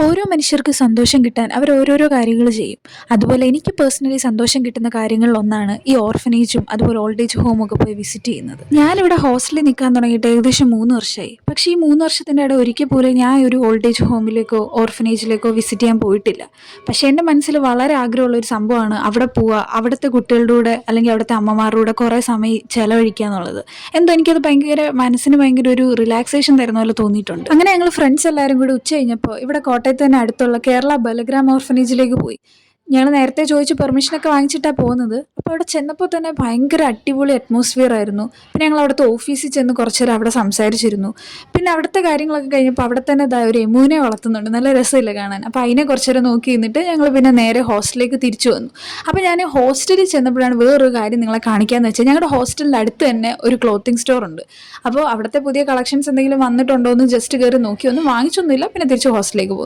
ഓരോ മനുഷ്യർക്ക് സന്തോഷം കിട്ടാൻ അവർ ഓരോരോ കാര്യങ്ങൾ ചെയ്യും. അതുപോലെ എനിക്ക് പേഴ്സണലി സന്തോഷം കിട്ടുന്ന കാര്യങ്ങളിൽ ഒന്നാണ് ഈ ഓർഫനേജും അതുപോലെ ഓൾഡ് ഏജ് ഹോമും ഒക്കെ പോയി വിസിറ്റ് ചെയ്യുന്നത്. ഞാനിവിടെ ഹോസ്റ്റലിൽ നിൽക്കാൻ തുടങ്ങിയിട്ട് ഏകദേശം 3 വർഷമായി. പക്ഷേ ഈ 3 വർഷത്തിൻ്റെ ഇടയിൽ ഒരിക്കൽ പോലും ഞാൻ ഒരു ഓൾഡ് ഏജ് ഹോമിലേക്കോ ഓർഫനേജിലേക്കോ വിസിറ്റ് ചെയ്യാൻ പോയിട്ടില്ല. പക്ഷേ എൻ്റെ മനസ്സിൽ വളരെ ആഗ്രഹമുള്ള ഒരു സംഭവമാണ് അവിടെ പോവുക, അവിടുത്തെ കുട്ടികളുടെ കൂടെ അല്ലെങ്കിൽ അവിടുത്തെ അമ്മമാരുടെ കൂടെ കുറേ സമയം ചെലവഴിക്കുക എന്നുള്ളത്. എന്തോ എനിക്കത് മനസ്സിന് ഭയങ്കര ഒരു റിലാക്സേഷൻ തരുന്ന പോലെ തോന്നിയിട്ടുണ്ട്. അങ്ങനെ ഞങ്ങൾ ഫ്രണ്ട്സ് എല്ലാവരും കൂടി ഉച്ച കഴിഞ്ഞപ്പോൾ ഇവിടെ കോട്ടയത്ത് തന്നെ അടുത്തുള്ള കേരള ബലഗ്രാം ഓർഫനേജിലേക്ക് പോയി. ഞങ്ങൾ നേരത്തെ ചോദിച്ച് പെർമിഷനൊക്കെ വാങ്ങിച്ചിട്ടാണ് പോകുന്നത്. അപ്പോൾ അവിടെ ചെന്നപ്പോൾ തന്നെ ഭയങ്കര അടിപൊളി അറ്റ്മോസ്ഫിയർ ആയിരുന്നു. പിന്നെ ഞങ്ങൾ അവിടുത്തെ ഓഫീസിൽ ചെന്ന് കുറച്ച് നേരം അവിടെ സംസാരിച്ചിരുന്നു. പിന്നെ അവിടുത്തെ കാര്യങ്ങളൊക്കെ കഴിഞ്ഞപ്പോൾ അവിടെ തന്നെ ഒരു എമൂനെ വളർത്തുന്നുണ്ട്, നല്ല രസമില്ല കാണാൻ. അപ്പോൾ അതിനെ കുറച്ച് നേരം നോക്കി നിന്നിട്ട് ഞങ്ങൾ പിന്നെ നേരെ ഹോസ്റ്റലിലേക്ക് തിരിച്ചു വന്നു. അപ്പോൾ ഞാൻ ഹോസ്റ്റലിൽ ചെന്നപ്പോഴാണ് വേറൊരു കാര്യം നിങ്ങളെ കാണിക്കാമെന്ന് വെച്ചാൽ, ഞങ്ങളുടെ ഹോസ്റ്റലിൻ്റെ അടുത്ത് തന്നെ ഒരു ക്ലോത്തിങ് സ്റ്റോർ ഉണ്ട്. അപ്പോൾ അവിടുത്തെ പുതിയ കളക്ഷൻസ് എന്തെങ്കിലും വന്നിട്ടുണ്ടോ എന്ന് ജസ്റ്റ് കയറി നോക്കി, ഒന്നും വാങ്ങിച്ചൊന്നുമില്ല, പിന്നെ തിരിച്ച് ഹോസ്റ്റലിലേക്ക് പോകും.